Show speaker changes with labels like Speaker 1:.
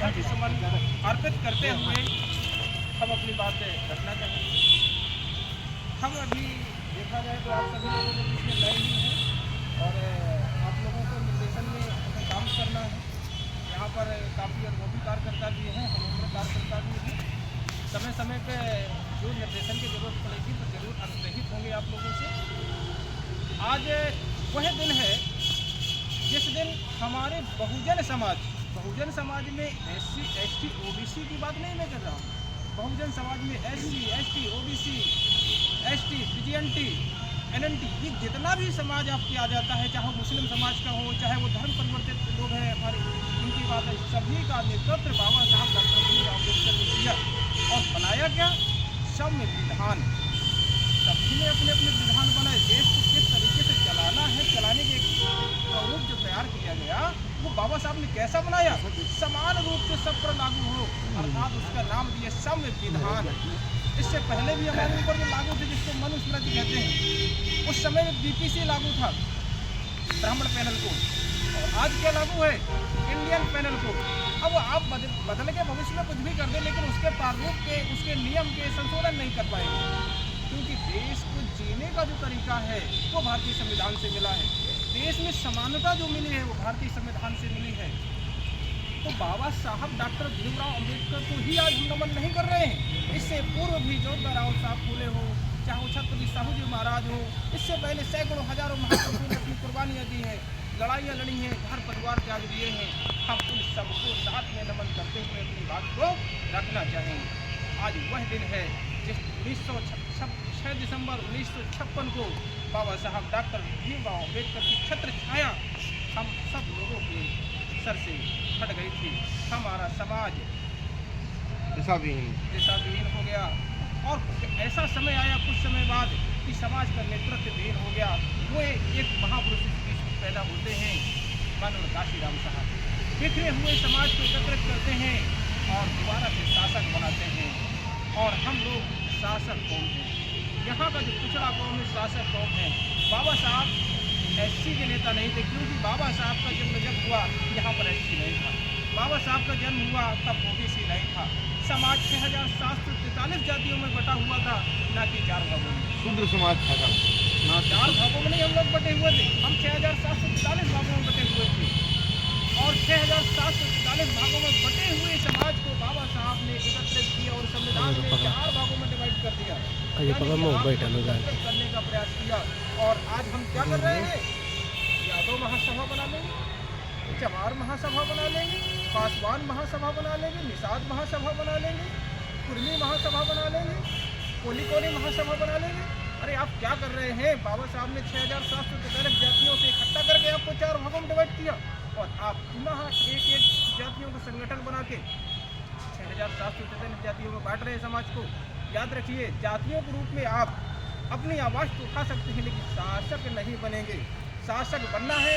Speaker 1: श्रद्धांजलि सुमन अर्पित करते हुए हम अपनी बात रखना चाहेंगे। हम अभी देखा जाए तो आप सभी लोगों के बीच में नए ही हैं और आप लोगों को निर्देशन में अपना काम करना है। यहाँ पर काफ़ी अनुभवी कार्यकर्ता भी हैं, हम उम्र कार्यकर्ता भी हैं। समय समय पे जो निर्देशन की जरूरत पड़ेगी तो जरूर अनुग्रहित होंगे आप लोगों से। आज वह दिन है जिस दिन हमारे बहुजन समाज में SC ST OBC की बात नहीं मैं कर रहा हूँ। बहुजन समाज में SC ST OBC ST PGNT NNT ये जितना भी समाज आपके आ जाता है, चाहे मुस्लिम समाज का हो, चाहे वो धर्म परिवर्तित लोग हैं हमारे, इनकी बात है, सभी का नेतृत्व बाबा साहब डॉक्टर भीमराव अम्बेडकर ने किया और बनाया क्या संविधान। सभी ने अपने अपने विधान बनाए। देश को किस तरीके से चलाना है, चलाने के रूप जो तैयार किया गया वो बाबा साहब ने कैसा बनाया, समान रूप से सब पर लागू हो, अर्थात उसका नाम दिया संविधान। इससे पहले भी हमारे ऊपर जो लागू थे जिसको मनुस्मृति कहते हैं, उस समय में BPC लागू था, ब्राह्मण पैनल कोड, और आज क्या लागू है इंडियन पैनल कोड। अब आप बदल के भविष्य में कुछ भी कर दे लेकिन उसके प्रारूप के, उसके नियम के संशोधन नहीं कर पाएंगे, क्योंकि देश को जीने का जो तरीका है वो भारतीय संविधान से मिला है। देश में समानता जो मिली है वो भारतीय संविधान से मिली है। तो बाबा साहब डॉक्टर भीमराव अम्बेडकर को ही आज हम नमन नहीं कर रहे हैं। इससे पूर्व भी ज्योतिराव साहब फूले हो, चाहे वो छत्रपति साहू जी महाराज हो, इससे पहले सैकड़ों हजारों महापुरुषों ने अपनी कुर्बानियाँ दी हैं, लड़ाइयाँ लड़ी हैं, घर परिवार त्याग दिए हैं। हम उन सबको साथ में नमन करते हुए अपनी बात को रखना चाहेंगे। आज वह दिन है जिस 6 दिसंबर 1956 को बाबा साहब डॉक्टर भीमराव अम्बेडकर की छत्र छाया हम सब लोगों के सर से हट गई थी। हमारा समाज दिशाविहीन हो गया और ऐसा समय आया कुछ समय बाद कि समाज का नेतृत्व विहीन हो गया। वो एक महापुरुष इस बीच में पैदा होते हैं, माननीय काशीराम साहब, बिखरे हुए समाज को एकत्रित करते हैं और दोबारा से शासक बनाते हैं। और हम लोग शासक कौम हैं, यहाँ का जो पिछड़ा कौम है शासक कौम है। बाबा साहब SC के नेता नहीं थे, क्योंकि बाबा साहब का जन्म जब हुआ यहाँ पर SC नहीं था। बाबा साहब का जन्म हुआ तब OBC नहीं था। समाज 6743 जातियों में बटा हुआ था, ना कि 4 भागों में।
Speaker 2: शूद्र समाज था
Speaker 1: ना 4 भागों में नहीं हम लोग बटे हुए थे, हम 6743 भागों में बटे हुए थे। और 6743 भागों में बटे हुए समाज को बाबा साहब ने एकत्रित किया और संविधान में 4 भागों में डिवाइड कर दिया, करने का प्रयास किया। और आज हम क्या कर रहे हैं, यादव महासभा बना लेंगे, चमार महासभा बना लेंगे, पासवान महासभा बना लेंगे, निषाद महासभा बना लेंगे, कुर्मी महासभा बना लेंगे, कोली महासभा बना लेंगे। अरे आप क्या कर रहे हैं? बाबा साहब ने 6743 जातियों से इकट्ठा करके आपको 4 भागों में डिवाइड किया और आप पुनः एक जातियों को संगठन बना के 6743 जातियों में बांट रहे हैं समाज को। याद रखिए, जातियों के रूप में आप अपनी आवाज़ तो उठा सकते हैं लेकिन शासक नहीं बनेंगे। शासक बनना है